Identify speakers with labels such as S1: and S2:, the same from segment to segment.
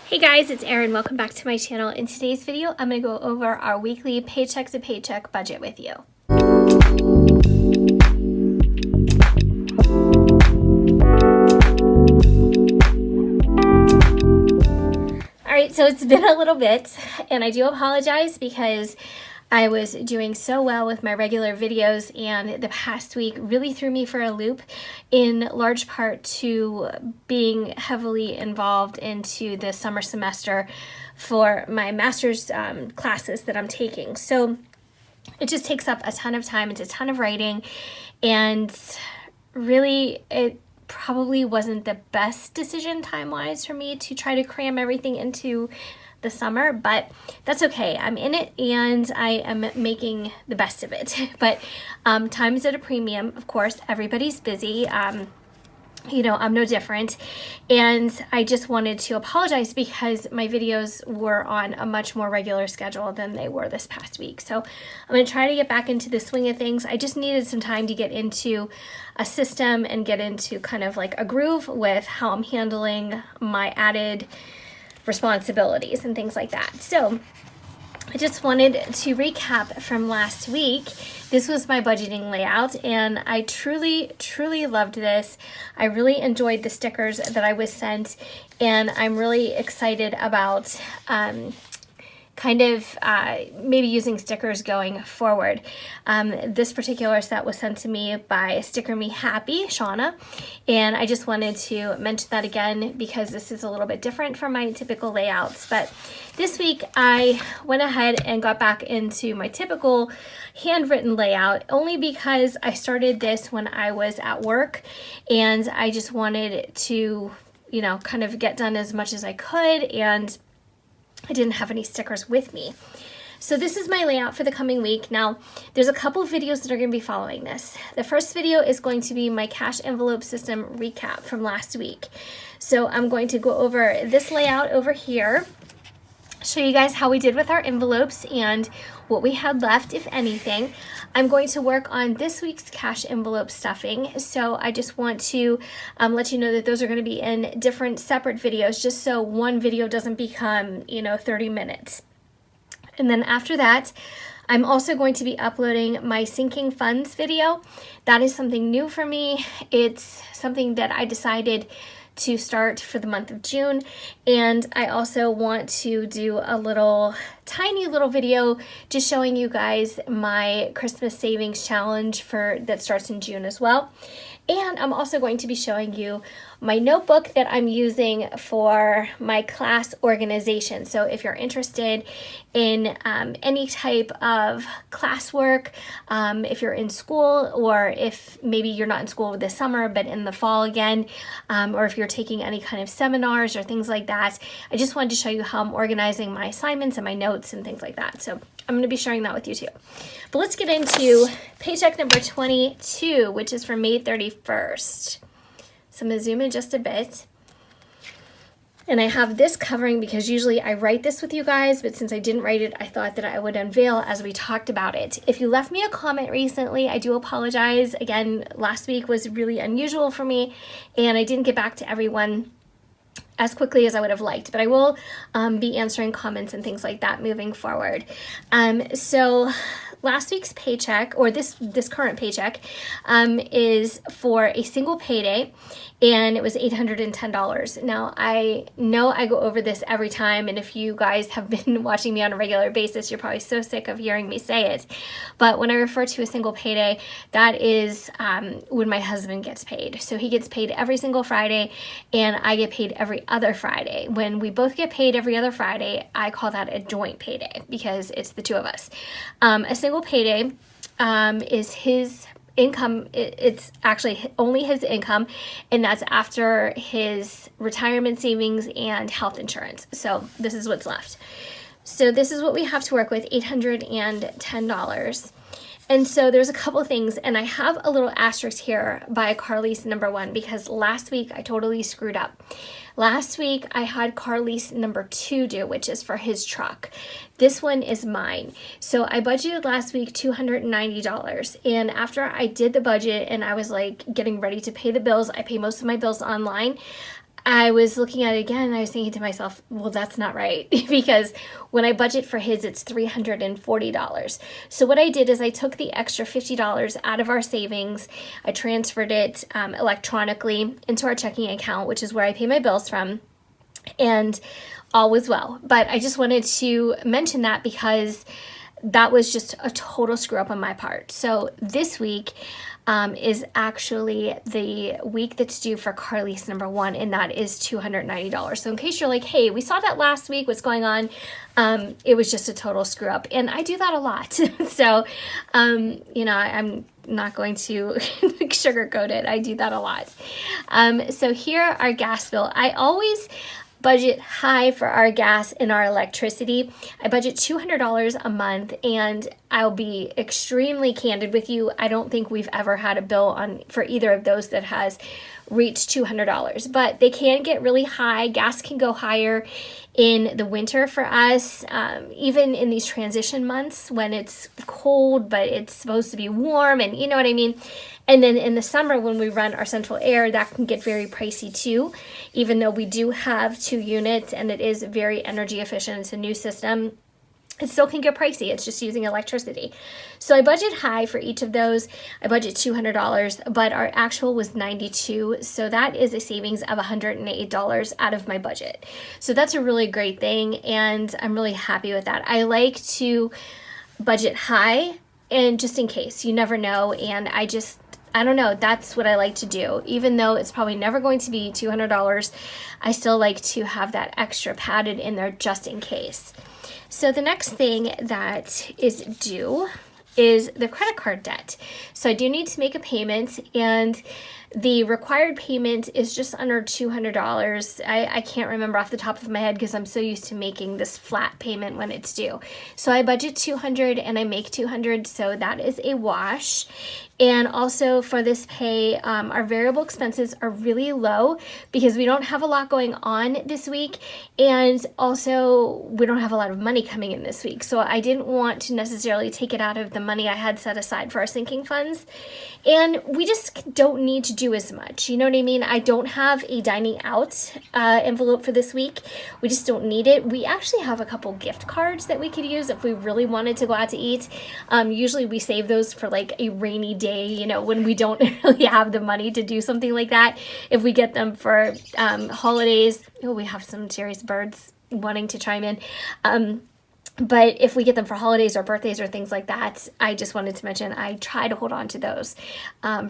S1: Hey guys, it's Erin. Welcome back to my channel. In today's video, I'm going to go over our weekly paycheck to paycheck budget with you. Alright, so it's been a little bit, and I do apologize because I was doing so well with my regular videos, and the past week really threw me for a loop, in large part to being heavily involved into the summer semester for my master's classes that I'm taking. So it just takes up a ton of time. It's a ton of writing, and really it probably wasn't the best decision time-wise for me to try to cram everything into the summer, but that's okay. I'm in it and I am making the best of it. But time is at a premium, of course. Everybody's busy. You know, I'm no different. And I just wanted to apologize because my videos were on a much more regular schedule than they were this past week. So I'm going to try to get back into the swing of things. I just needed some time to get into a system and get into kind of like a groove with how I'm handling my added responsibilities and things like that. So I just wanted to recap from last week. This was my budgeting layout, and I truly loved this. I really enjoyed the stickers that I was sent, and I'm really excited about maybe using stickers going forward. This particular set was sent to me by stickermehappy, Seana, and I just wanted to mention that again because this is a little bit different from my typical layouts. But this week I went ahead and got back into my typical handwritten layout, only because I started this when I was at work, and I just wanted to, you know, kind of get done as much as I could, and I didn't have any stickers with me. So this is my layout for the coming week. Now, there's a couple of videos that are going to be following this. The first video is going to be my cash envelope system recap from last week. So I'm going to go over this layout over here, show you guys how we did with our envelopes and what we had left, if anything. I'm going to work on this week's cash envelope stuffing, so I just want to let you know that those are going to be in different separate videos, just so one video doesn't become, 30 minutes. And then after that, I'm also going to be uploading my sinking funds video. That is something new for me. It's something that I decided to start for the month of June, and I also want to do a tiny little video just showing you guys my Christmas savings challenge that starts in June as well. And I'm also going to be showing you my notebook that I'm using for my class organization. So if you're interested in any type of classwork, if you're in school, or if maybe you're not in school this summer but in the fall again, or if you're taking any kind of seminars or things like that, I just wanted to show you how I'm organizing my assignments and my notes and things like that. So I'm going to be sharing that with you too. But let's get into paycheck number 22, which is for May 31st. So I'm going to zoom in just a bit. And I have this covering because usually I write this with you guys, but since I didn't write it, I thought that I would unveil as we talked about it. If you left me a comment recently, I do apologize. Again, last week was really unusual for me, and I didn't get back to everyone as quickly as I would have liked, but I will be answering comments and things like that moving forward. So last week's paycheck, or this current paycheck, is for a single payday, and it was $810. Now, I know I go over this every time, and if you guys have been watching me on a regular basis, you're probably so sick of hearing me say it, but when I refer to a single payday, that is when my husband gets paid. So he gets paid every single Friday, and I get paid every other Friday. When we both get paid every other Friday, I call that a joint payday because it's the two of us. A single payday is his income. It's actually only his income, and that's after his retirement savings and health insurance. So this is what's left. So this is what we have to work with, $810. And so there's a couple things, and I have a little asterisk here by car lease number 1 because last week I totally screwed up. Last week I had car lease number 2 due, which is for his truck. This one is mine. So I budgeted last week $290, and after I did the budget and I was like getting ready to pay the bills, I pay most of my bills online, I was looking at it again and I was thinking to myself, well, that's not right because when I budget for his, it's $340. So what I did is I took the extra $50 out of our savings. I transferred it electronically into our checking account, which is where I pay my bills from, and all was well. But I just wanted to mention that because that was just a total screw up on my part. So this week, is actually the week that's due for car lease number 1, and that is $290. So in case you're like, hey, we saw that last week, what's going on? It was just a total screw up, and I do that a lot. So, you know, I'm not going to sugarcoat it. I do that a lot. So here, our gas bill. I always budget high for our gas and our electricity. I budget $200 a month, and I'll be extremely candid with you. I don't think we've ever had a bill on for either of those that has reached $200, but they can get really high. Gas can go higher in the winter for us, even in these transition months when it's cold, but it's supposed to be warm, and you know what I mean? And then in the summer when we run our central air, that can get very pricey too, even though we do have 2 units and it is very energy efficient. It's a new system. It still can get pricey. It's just using electricity. So I budget high for each of those. I budget $200, but our actual was $92. So that is a savings of $108 out of my budget. So that's a really great thing, and I'm really happy with that. I like to budget high, and just in case, you never know. And I don't know, that's what I like to do. Even though it's probably never going to be $200, I still like to have that extra padded in there just in case. So the next thing that is due is the credit card debt. So I do need to make a payment, and the required payment is just under $200. I can't remember off the top of my head because I'm so used to making this flat payment when it's due. So I budget $200 and I make $200, so that is a wash. And also for this pay, our variable expenses are really low because we don't have a lot going on this week, and also we don't have a lot of money coming in this week. So I didn't want to necessarily take it out of the money I had set aside for our sinking funds. And we just don't need to do as much. You know what I mean? I don't have a dining out envelope for this week. We just don't need it. We actually have a couple gift cards that we could use if we really wanted to go out to eat. Usually we save those for like a rainy day, you know, when we don't really have the money to do something like that. If we get them for holidays, oh, we have some serious birds wanting to chime in. But if we get them for holidays or birthdays or things like that, I just wanted to mention I try to hold on to those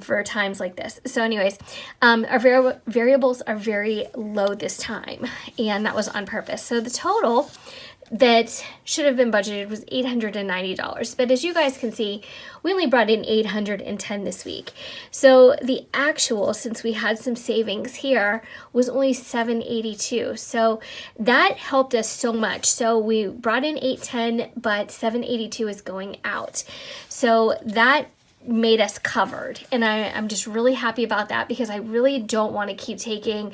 S1: for times like this. So anyways, our variables are very low this time, and that was on purpose. So the total that should have been budgeted was $890. But as you guys can see, we only brought in $810 this week. So the actual, since we had some savings here, was only $782. So that helped us so much. So we brought in $810, but $782 is going out. So that made us covered, and I'm just really happy about that because I really don't want to keep taking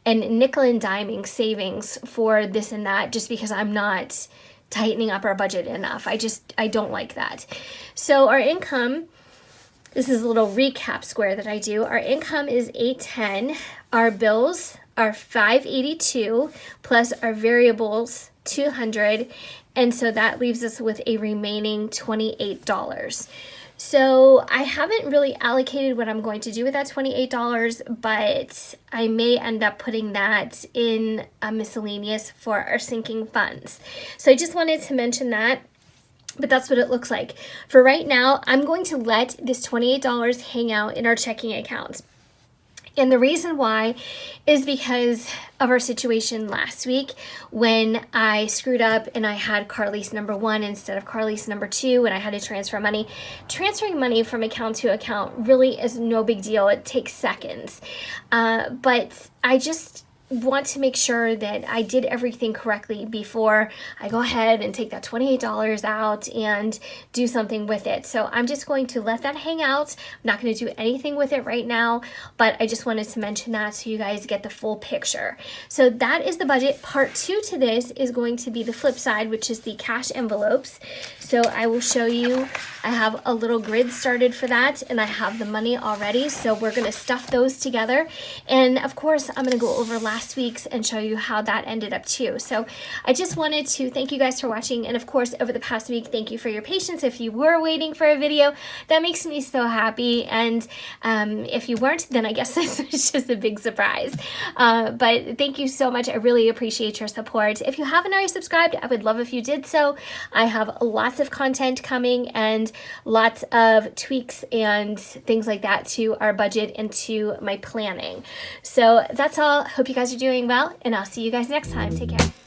S1: and nickel and diming savings for this and that just because I'm not tightening up our budget enough. I don't like that. So our income, this is a little recap square that I do. Our income is $810. Our bills are $582 plus our variables $200, and so that leaves us with a remaining $28. So I haven't really allocated what I'm going to do with that $28, but I may end up putting that in a miscellaneous for our sinking funds. So I just wanted to mention that, but that's what it looks like. For right now, I'm going to let this $28 hang out in our checking accounts. And the reason why is because of our situation last week when I screwed up and I had car lease number 1 instead of car lease number 2, and I had to transfer money. Transferring money from account to account really is no big deal. It takes seconds. But I just want to make sure that I did everything correctly before I go ahead and take that $28 out and do something with it. So I'm just going to let that hang out. I'm not going to do anything with it right now, but I just wanted to mention that so you guys get the full picture. So that is the budget. Part 2 to this is going to be the flip side, which is the cash envelopes. So I will show you, I have a little grid started for that, and I have the money already. So we're going to stuff those together. And of course, I'm going to go over last last week's and show you how that ended up too. So I just wanted to thank you guys for watching, and of course over the past week, thank you for your patience. If you were waiting for a video, that makes me so happy, and if you weren't, then I guess this was just a big surprise. But thank you so much. I really appreciate your support. If you haven't already subscribed, I would love if you did so. I have lots of content coming and lots of tweaks and things like that to our budget and to my planning. So that's all. Hope you guys are doing well, and I'll see you guys next time. Take care.